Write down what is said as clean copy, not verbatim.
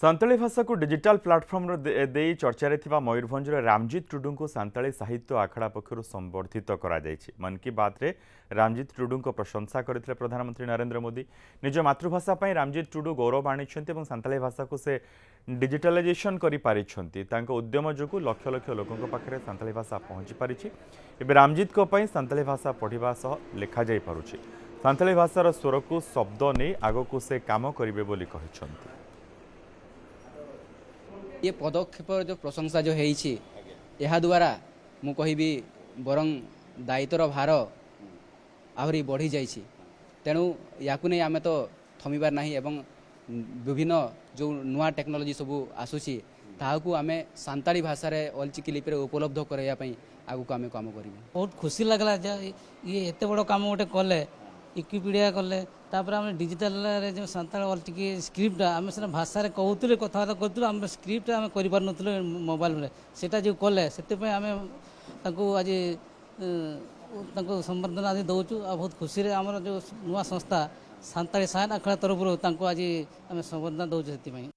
सान्ताली भाषा को digital platform दे चर्चार मयूरभंजर रामजीत टुडू को सान्ताली साहित्य आखड़ा पक्षर संबर्धित मन की बात रे रामजीत टुडू को प्रशंसा करते प्रधानमंत्री नरेंद्र मोदी निज मातृभाषा रामजीत टुडू गौरव आनी सान्ताली भाषा को से डिजिटालाइजेशन उद्यम जो लक्ष लक्ष लोकों पाखे सान्ताली भाषा पहुंची पारी रामजीत को सान्ताली भाषा पढ़ा सह लिखा जा पारुछि सान्ताली भाषार स्वर को शब्द नहीं आगक से काम करेंगे बोली कहते ये पदक्षेप जो प्रशंसा जो है द्वारा मु कहि बरं दायित्वर भार आहरी बढ़ी जाइए तेणु या आम तो थमिबार नहीं एवं विभिन्न जो नुआ टेक्नोलोजी सब आसूसी ताकू आम सान्ताली भाषा रे अलचिकी लिपि उपलब्ध करने आगू आम काम कर बहुत खुशी लगला ये एत बड़ काम गोटे कले विकिपीडिया कले तापर आम डिजिटल जो सान्ताल अलचिकी स्क्रिप्ट आम से भाषा कहते कथबार्ता करूँ आम स्क्रिप्ट आम कर मोबाइल में सेटा जो कले से आम आज संबर्धना आदि दौचु आ बहुत खुशी आमर जो नुआ संस्था सान्ताली साहित्य आखड़ा तरफ आज आम संबर्धना दौचु से।